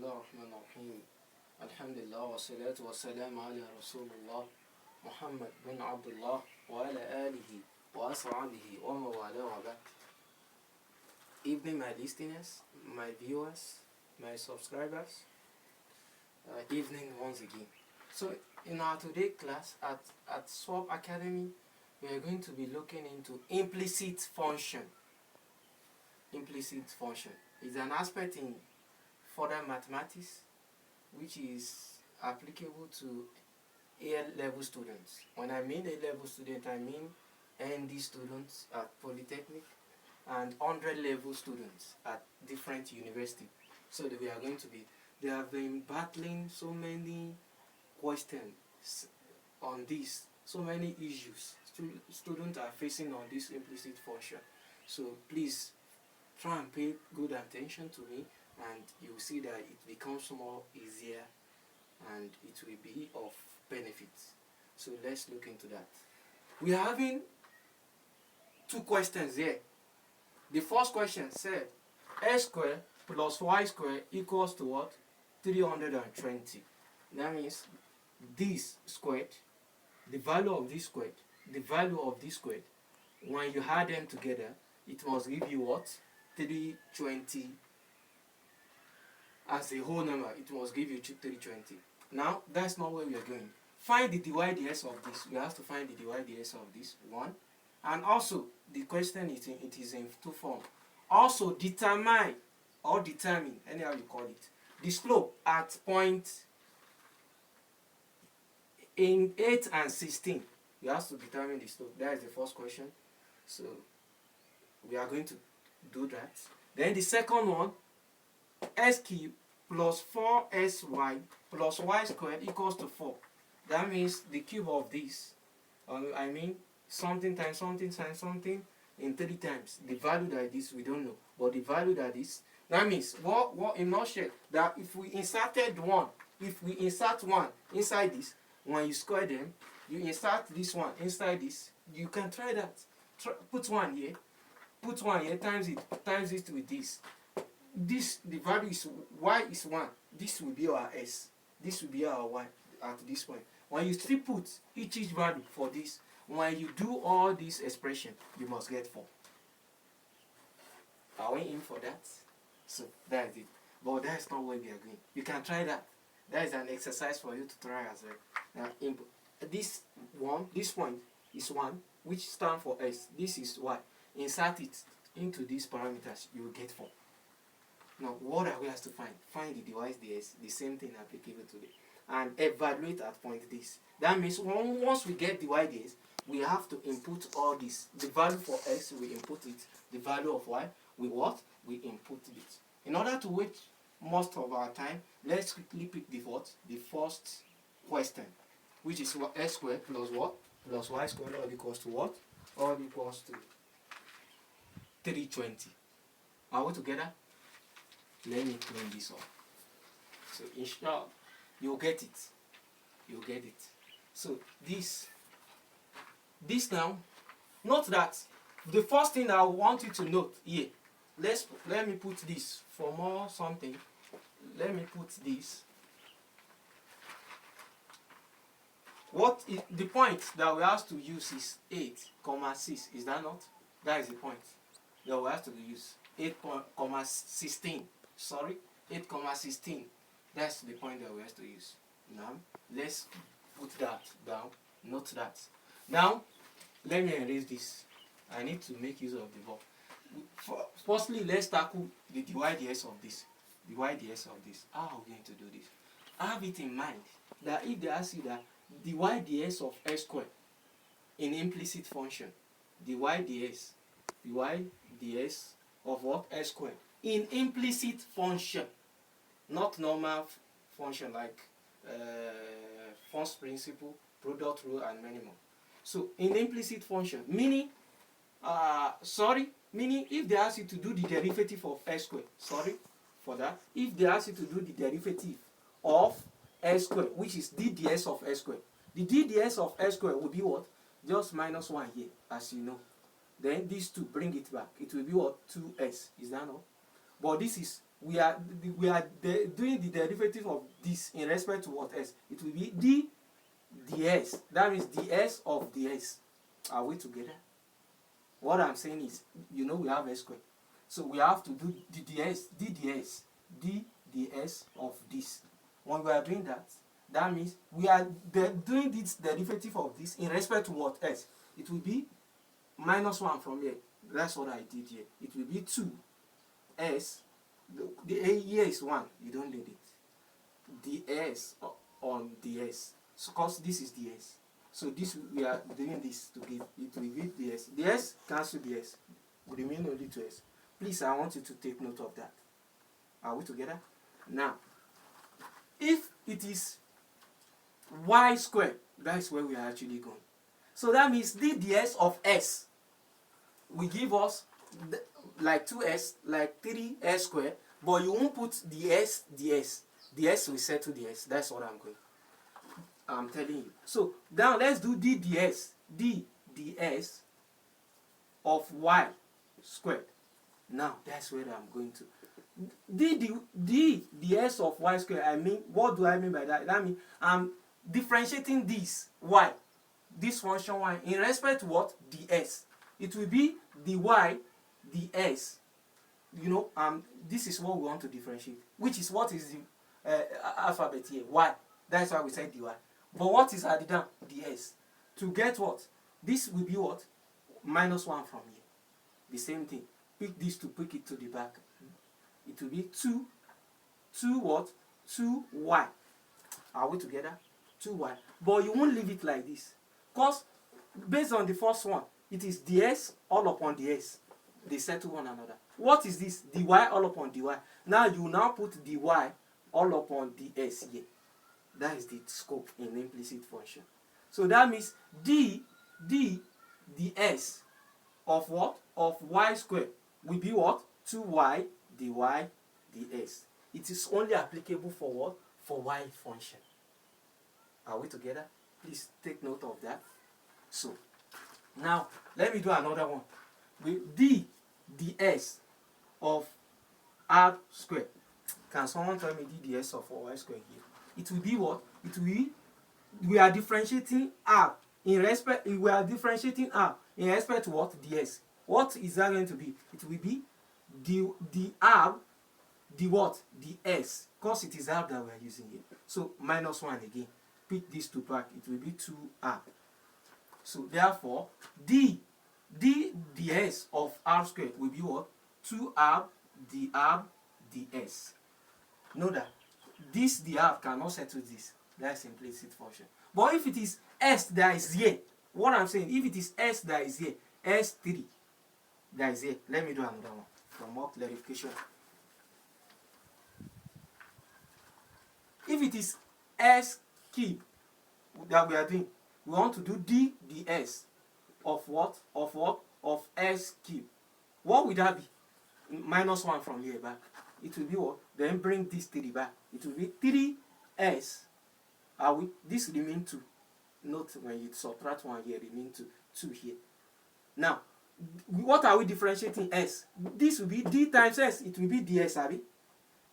Bismillahirrahmanirrahim. Alhamdulillah wa salatu wa salam ala Rasulullah Muhammad bin Abdullah wa ala alihi wa ashabihi wa mawala wa ba'd. Evening, my listeners, my viewers, my subscribers. Evening once again. So, in our today class at Swap Academy, we are going to be looking into implicit function. Implicit function is an aspect in further mathematics which is applicable to A-level students. When I mean A-level student, I mean ND students at Polytechnic and 100-level students at different universities. So that they have been battling so many questions on this, so many issues students are facing on this implicit function. So please try and pay good attention to me, and you'll see that it becomes more easier and it will be of benefit. So let's look into that. We are having two questions here. The first question said x squared plus y squared equals to what? 320. That means this squared, the value of this squared, the value of this squared, when you add them together, it must give you what? 320. As a whole number, it must give you 320. Now, that's not where we are going. Find the dy/ds of this. We have to find the dy/ds of this, one. And also, the question is it is in two forms. Also, determine, or determine, anyhow you call it, the slope at point in 8 and 16. You have to determine the slope. That is the first question. So, we are going to do that. Then the second one, s cubed plus 4sy plus y squared equals to 4. That means the cube of this, I mean something times something times something in 3 times. The value that is, we don't know, but the value that is, that means what in nutshell, that if we insert one inside this, when you square them, you insert this one inside this. You can try that. Put one here times it with this. The value is y is 1. This will be our s. This will be our y at this point. When you still put each value for this, when you do all this expression, you must get 4. Are we in for that? So that's it. But that's not where we are going. You can try that. That is an exercise for you to try as well. Now, this point is 1, which stands for s. This is y. Insert it into these parameters, you will get 4. Now, what are we asked to find? Find the dy/ds, the same thing applicable to it, and evaluate at point this. That means once we get dy/ds, we have to input all this. The value for x, we input it. The value of y, we what? We input it. In order to waste most of our time, let's quickly pick the first question, which is what? X squared plus what? Plus y squared all equals to what? All equals to 320. Are we together? Let me clean this up. So inshallah, you'll get it. You'll get it. So this now, note that the first thing I want you to note here. Let me put this for more something. Let me put this. What is the point that we have to use is 8,6. Is that not? That is the point that we have to use. 8,16. Sorry, 8,16. That's the point that we have to use. Now, let's put that down. Note that. Now, let me erase this. I need to make use of the verb. Firstly, let's tackle the dy/ds of this. dy/ds of this. How are we going to do this? Have it in mind that if they ask you that dy/ds of x squared in implicit function, dy/ds of what? X squared in implicit function, not normal function like first principle, product rule, and many more. So in implicit function, meaning if they ask you to do the derivative of x squared, sorry for that, if they ask you to do the derivative of x squared, which is dds of x squared, the dds of x squared will be what? Just minus 1 here, as you know. Then these two, bring it back. It will be what? 2s. Is that not? But this is doing the derivative of this in respect to what s. It will be d ds. That means ds of ds. Are we together? What I'm saying is, we have s squared, so we have to do d ds of this. When we are doing that, that means we are doing this derivative of this in respect to what s. It will be -1 from here. That's what I did here. It will be 2s. The a here is 1. You don't need it. ds on ds. So, cause this is ds. So this, we are doing this to give it will give ds. ds cancel ds. We remain only 2s. Please, I want you to take note of that. Are we together? Now, if it is y squared, that's where we are actually going. So that means the ds of s will give us like 2s, like 3s squared, but you won't put the s ds. The s will settle the s. That's what I'm telling you. So now let's do d ds of y squared. Now that's where I'm going to. d ds of y squared, I mean, what do I mean by that? That means I'm differentiating this y, this function y, in respect to what? ds. It will be dy ds. This is what we want to differentiate, which is what is the alphabet here, y. That's why we said dy. But what is added down? ds. To get what? This will be what? -1 from here. The same thing. Pick this to pick it to the back. It will be 2 what? 2y. Are we together? 2y. But you won't leave it like this. Because based on the first one, it is ds all upon ds. They settle one another. What is this? dy all upon dy. Now you now put dy all upon ds here. That is the scope in implicit function. So that means ds of what? Of y squared will be what? 2y dy ds. It is only applicable for what? For y function. Are we together? Please take note of that. So now let me do another one with ds of r squared. Can someone tell me ds of y squared here? It will be what? It will be, we are differentiating r in respect to what? ds. What is that going to be? It will be the r, the what? the s, because it is r that we are using here. So -1 again. Pick these two back. It will be 2r. So therefore, ds of r squared will be what? 2r dr ds. Know that this dr cannot settle this. That's implicit function. But if it is s that is here, what I'm saying, if it is s that is here, s3 that is here, let me do another one for more clarification. If it is s cube that we are doing, we want to do ds of what? Of s cube. What would that be? -1 from here back. It will be what? Then bring this 3 back. It will be 3s. This remain 2. Note when you subtract 1 here, remain 2 here. Now, what are we differentiating? S. This will be d times s. It will be ds,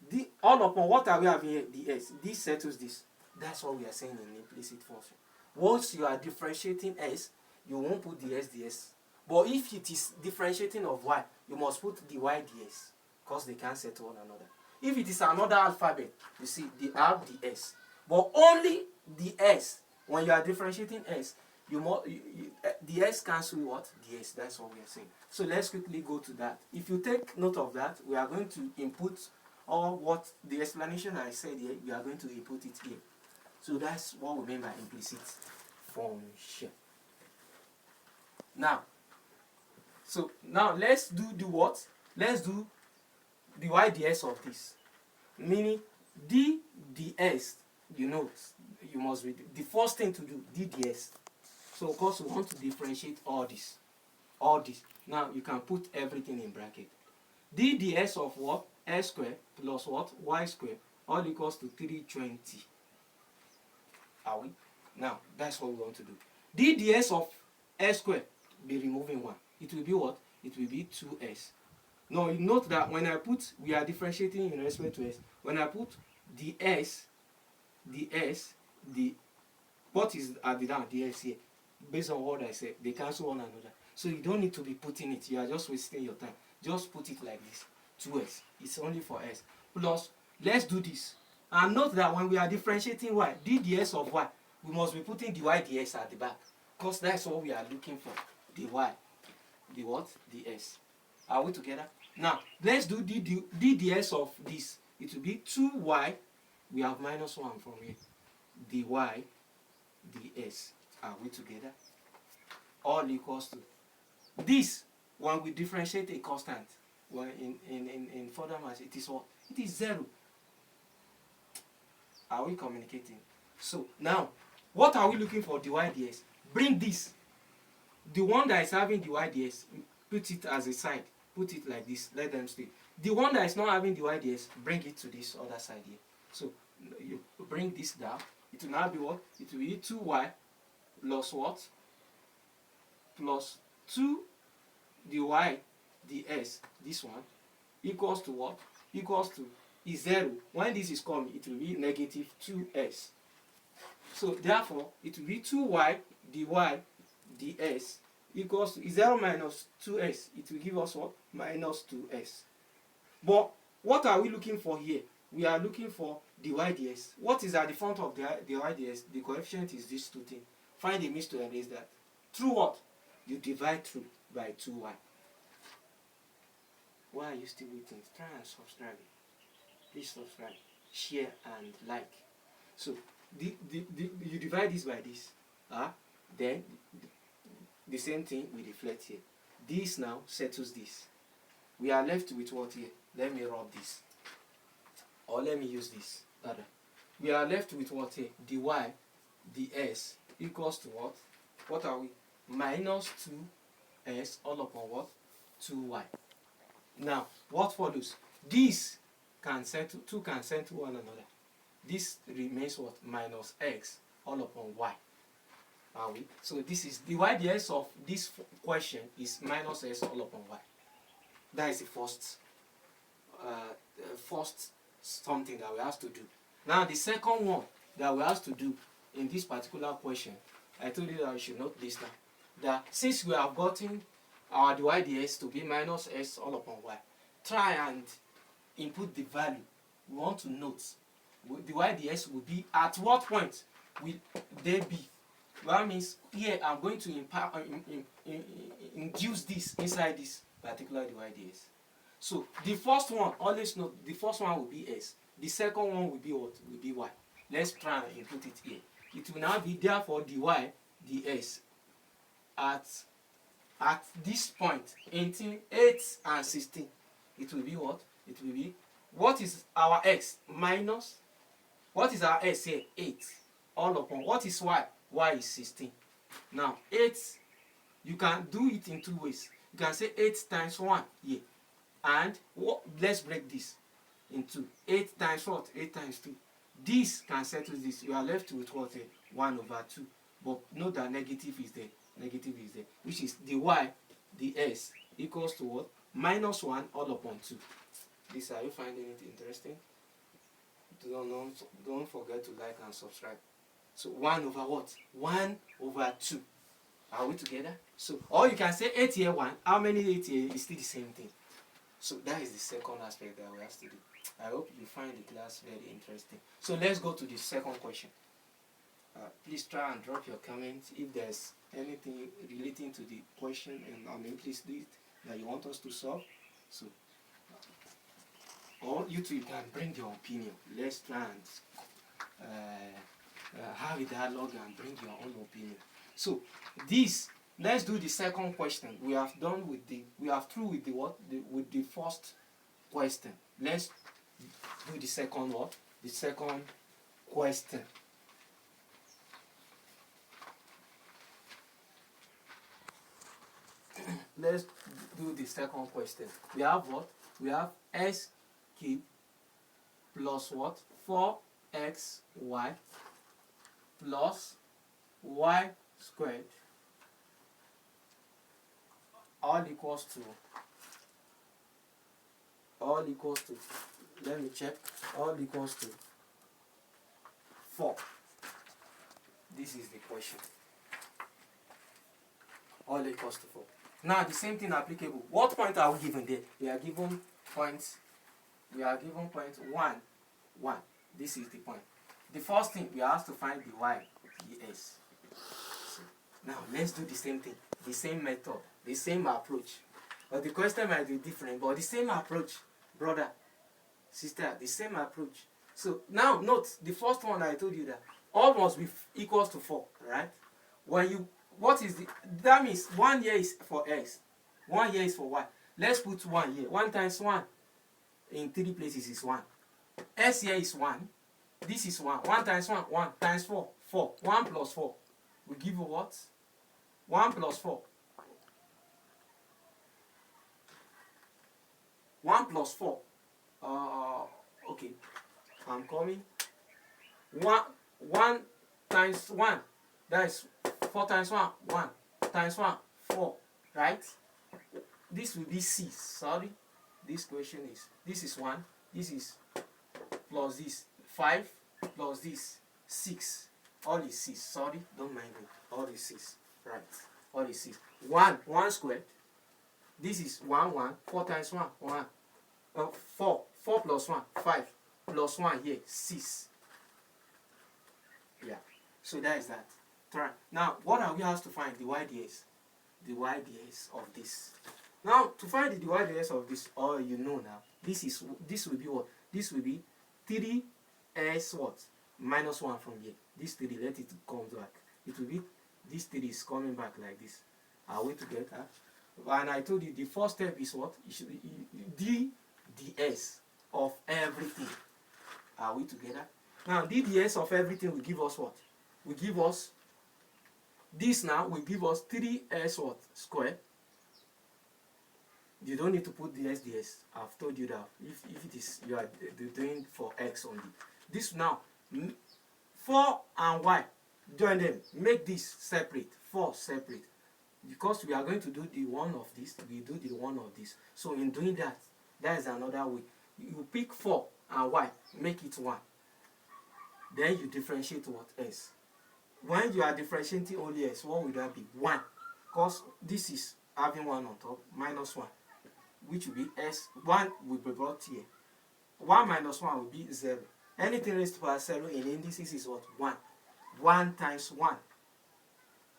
d all upon what are we having here? ds. This settles this. That's what we are saying in implicit function. Once you are differentiating s, you won't put ds. But if it is differentiating of y, you must put dy ds, because they can settle one another. If it is another alphabet, you see the r ds. But only the s, when you are differentiating s, the s cancel what? ds. That's what we are saying. So let's quickly go to that. If you take note of that, we are going to input all what the explanation I said here, we are going to input it here. So that's what we mean by implicit function. Now let's do the what? Let's do the y ds of this. Meaning ds, you must be the first thing to do, ds. So of course we want to differentiate all this. Now you can put everything in bracket. ds of what? S squared plus what? Y squared, all equals to 320. Are we? Now that's what we want to do. ds of s squared, be removing 1. It will be what? It will be 2s. Now you note that when I put, we are differentiating in respect to s. When I put the s, the what is at the down, the s here, based on what I said, they cancel one another. So you don't need to be putting it. You are just wasting your time. Just put it like this. 2s. It's only for s. Plus, let's do this. And note that when we are differentiating y, ds of y, we must be putting the y ds at the back. Because that's what we are looking for. The y. The what? The s. Are we together? Now, let's do ds of this. It will be 2y. We have minus 1 from here. dy ds. Are we together? All equals to this. When we differentiate a constant, when in further maths, it is what? It is 0. Are we communicating? So now, what are we looking for? Dy ds. Bring this. The one that is having dy ds, put it as a side. Put it like this. Let them stay. The one that is not having dy ds, bring it to this other side here. So you bring this down. It will now be what? It will be 2y plus what? Plus 2 dy ds, this one, equals to what? Equals to is 0. When this is coming, it will be negative 2s. So therefore, it will be 2y dy ds equals to 0 minus 2s. It will give us what? Minus 2s. But what are we looking for here? We are looking for dy ds. What is at the front of the dy ds? The coefficient is this two things. Find a means to erase that. Through what? You divide through by 2y. Why are you still waiting? Try and subscribe. Please subscribe, share, and like. So you divide this by this. Then the same thing we reflect here. This now settles this. We are left with what here? Let me rub this. Or let me use this. Rather. We are left with what here? Dy ds equals to what? What are we? Minus 2s all upon what? 2y. Now, what follows? This can settle, 2 can settle one another. This remains what? Minus x all upon y. Are we? So this is the y ds of this question is minus s all upon y. That is the first something that we have to do. Now the second one that we have to do in this particular question, I told you that we should note this now. That since we have gotten our dy ds to be minus s all upon y, try and input the value. We want to note the y ds will be at what point will they be? That means here I'm going to induce this inside this particular dy ds. So the first one, always note, the first one will be s. The second one will be what? Will be y. Let's try and input it here. It will now be therefore dy ds at this point, 18, 8 and 16. It will be what? It will be, what is our x? Minus, what is our s here? 8. All upon, what is y? Y is 16. Now, 8, you can do it in two ways. You can say 8 times 1 here. And let's break this into 8 times what? 8 times 2. This can settle this. You are left with what? 1 over 2. But note that negative is there. Negative is there. Which is the y, the s, equals to what? Minus 1 all upon 2. This, are you finding it interesting? Don't forget to like and subscribe. So 1 over what? 1 over 2. Are we together? So, or you can say 8 here 1. How many 8 here is still the same thing? So that is the second aspect that we have to do. I hope you find the class very interesting. So let's go to the second question. Please try and drop your comments if there's anything relating to the question and implicit that you want us to solve. So, or you too, you can bring your opinion. Let's try and have a dialogue and bring your own opinion. So this, let's do the second question. We have done with the, we have through with the what? With the first question. Let's do the second what? The second question. Let's do the second question. We have what? We have s cubed plus what? 4xy plus y squared all equals to all equals to, let me check, all equals to 4. This is the question. All equals to 4. Now the same thing applicable. What point are we given there? We are given points. We are given point 1, 1. This is the point. The first thing we have to find the y, the s. So, now let's do the same thing, the same method, the same approach. But the question might be different, but the same approach, brother, sister, the same approach. So now note the first one I told you that all must be equals to 4, right? When you, what is the, that means 1 here is for x, 1 here is for y. Let's put 1 here. 1 times 1 in 3 places is 1. S here is 1. This is 1. 1 times 1, 1 times 4, 4. 1 plus 4 will give you what? 1 plus 4. 1 plus 4. Okay. I'm coming. 1 times 1. That is 4 times 1. 1 times 1. 4. Right? This will be 6. Sorry. This question is. This is 1. This is plus this. 5 plus this. 6. All is 6. Sorry. Don't mind me. All is 6. Right. All is 6. 1 squared. This is 1, 1. 4 times 1. 1. 4. 4 plus 1. 5. Plus 1 here. 6. Yeah. So that is that. Try. Now, what are we asked to find? The y-ds. The y-ds of this. Now, to find the y-ds of this, all you know now, this will be what? This will be 3s what? Minus 1 from here. This 3, let it come back. It will be, this 3 is coming back like this. Are we together? And I told you the first step is what? It should be d ds of everything. Are we together? Now, d ds of everything will give us what? Will give us, this now will give us 3s what? Square. You don't need to put ds ds. I've told you that if it is, you are doing for x only. This now, 4 and y, join them. Make this separate. 4 separate. Because we are going to do the one of this, we do the one of this. So in doing that, that is another way. You pick 4 and y, make it 1. Then you differentiate what? S. When you are differentiating only s, what will that be? 1. Because this is having 1 on top, minus 1. Which will be s. 1 will be brought here. 1 minus 1 will be 0. Anything raised to power 0 in indices is what? 1. 1 times 1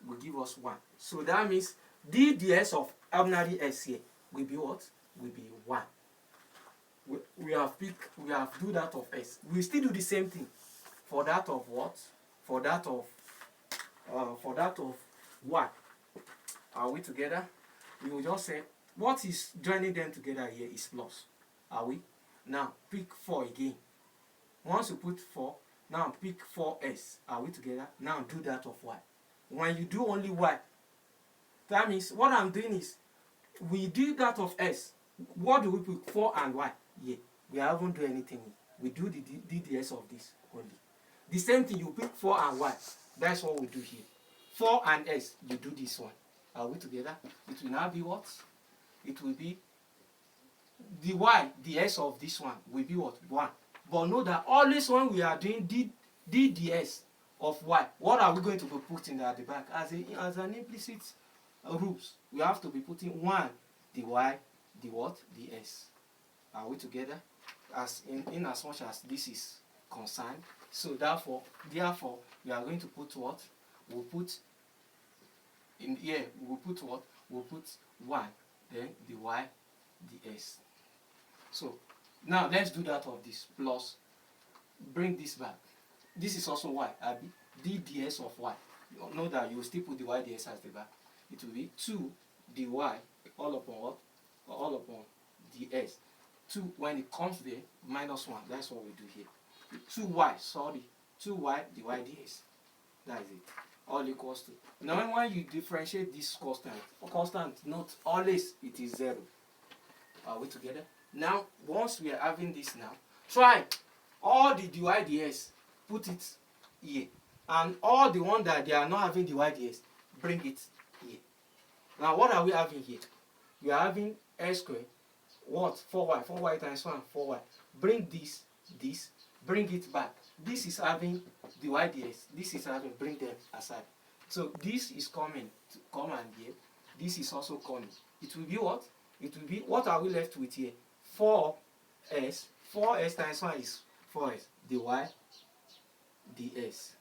will give us 1. So that means d ds of ordinary s here will be what? Will be 1. We have do that of s. We still do the same thing for that of what? For that of y. Are we together? We will just say what is joining them together here is plus. Are we? Now pick 4 again. Once you put 4, now pick 4s. Are we together? Now do that of y. When you do only y, that means what I'm doing is we do that of s. What do we put? 4 and y. Yeah, we haven't done anything. We do the DDS of this only. The same thing, you pick 4 and y. That's what we do here. 4 and s, you do this one. Are we together? It will now be what? It will be the y, the s of this one will be what? 1. But know that always when we are doing DDS of y, what are we going to be putting at the back? As an implicit rules, we have to be putting 1, the y, the what? The s. Are we together? As in as much as this is concerned. So therefore, we are going to put what? We'll put in here, we'll put what? We'll put 1, then the y, the s. So now let's do that of this. Plus, bring this back. This is also y. D ds of y. You know that you will still put the y ds at the back. It will be 2 dy all upon what? All upon the s. 2 when it comes there, minus 1. That's what we do here. 2y, sorry. 2y dy ds. That is it. All equals to. Now when you differentiate this constant, note always it is 0. Are we together? Now, once we are having this now, try all the dy ds, put it here. And all the one that they are not having dy ds, bring it here. Now what are we having here? We are having s squared, what? 4y. 4y times 1, 4y. Bring this, bring it back. This is having dy dx. This is having, bring them aside. So this is coming to come and here. This is also coming. It will be what? It will be, what are we left with here? 4s. 4s times 1 is 4s. dy ds.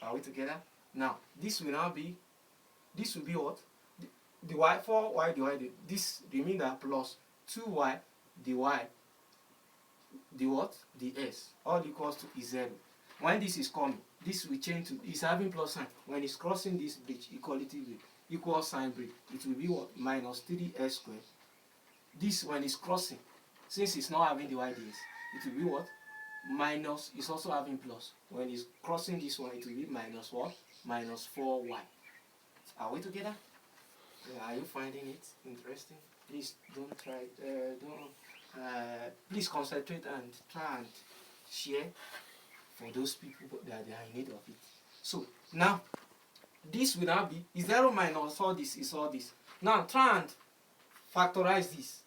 Are we together? Now, this will now be, this will be what? The y, 4y divided, this remainder plus 2y dy, the what? The s, all equals to is 0. When this is coming, this will change to, is having plus sign. When it's crossing this bridge, equality bridge, equal sign bridge, it will be what? Minus 3s squared. This, when it's crossing, since it's not having the y ds, it will be what? Minus, it's also having plus. When it's crossing this one, it will be minus what? Minus 4y. Are we together? Are you finding it interesting? Please don't try, please concentrate and try and share for those people that they are in need of it. So now, this will now be, is 0 minus all this is all this. Now try and factorize this.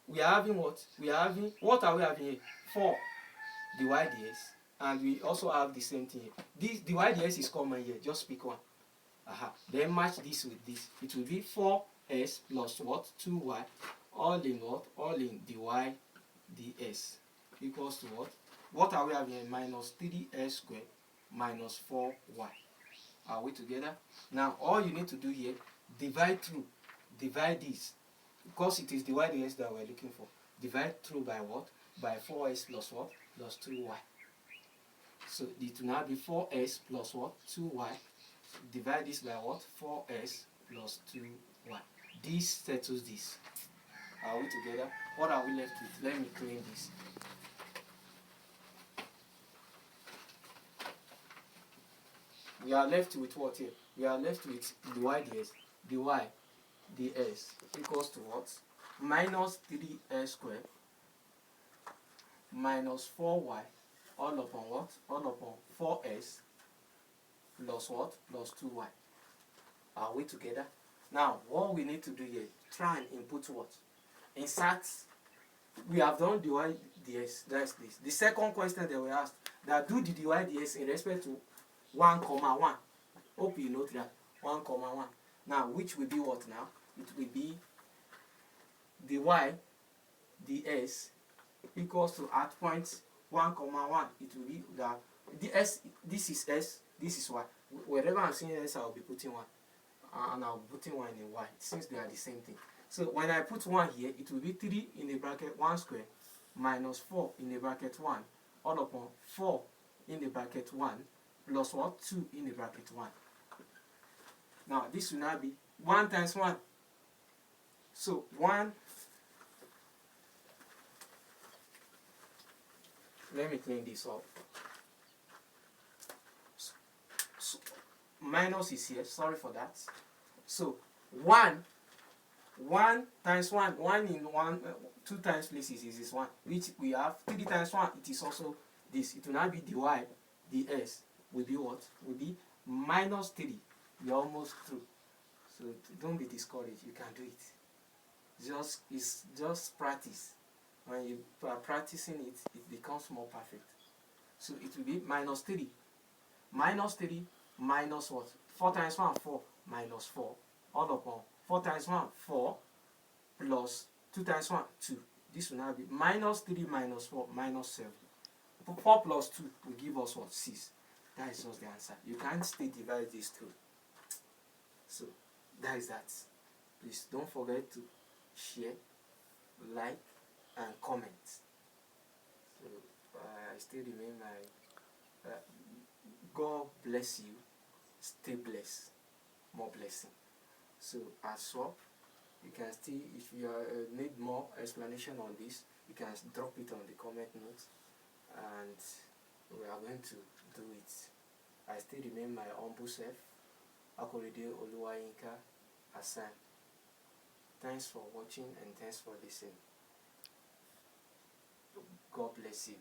We are having what? We are having, what are we having here? 4 dy ds, and we also have the same thing here. This dy ds is common here, just pick one. Then match this with this. It will be 4s plus what? 2y, all in what? All in dy ds equals to what? What are we having here? Minus 3s squared minus 4y. Are we together? Now all you need to do here, divide through. Divide this. Because it is dy ds that we're looking for. Divide through by what? By 4s plus what? Plus 2y. So it will now be 4s plus what? 2y. Divide this by what? 4s plus 2y. This settles this. Are we together? What are we left with? Let me clean this. We are left with what here? We are left with dy ds. dy ds equals to what? Minus 3s squared minus 4y all upon what? All upon 4s plus what? Plus 2y. Are we together? Now, what we need to do here, try and input what? Insert. We have done dy ds, that's this. The second question that we asked, that do the dy ds in respect to 1, 1. Hope you note that. 1, 1. Now, which will be what now? It will be dy ds equals to, at point 1, 1, it will be that the s, this is s, this is y. Wherever I'm seeing s, I'll be putting 1. And I'll be putting 1 in y, since they are the same thing. So when I put 1 here, it will be 3 in the bracket 1 square minus 4 in the bracket 1 all upon 4 in the bracket 1 plus what? 2 in the bracket 1. Now this will now be 1 times 1. So 1, let me clean this up. So, minus is here, sorry for that. So 1 times 1, 1 in 1, 2 times places is this 1, which we have. 3 times 1, it is also this. It will now be dy ds will be what? Will be minus 3. You're almost through. So don't be discouraged, you can do it. It's just practice. When you are practicing it, it becomes more perfect. So it will be minus 3. Minus 3 minus what? 4 times 1, 4 minus 4 all upon 4 times 1, 4 plus 2 times 1, 2. This will now be minus 3 minus 4 minus 7. 4 plus 2 will give us what? 6. That is just the answer. You can't still divide these two. So that is that. Please don't forget to share, like, and comment. So I still remain my God bless you. Stay blessed. More blessing. So as well, you can still, if you need more explanation on this, you can drop it on the comment notes, and we are going to do it. I still remain my humble self, Akorede Oluwayinka Hassan. Thanks for watching and thanks for listening. God bless you.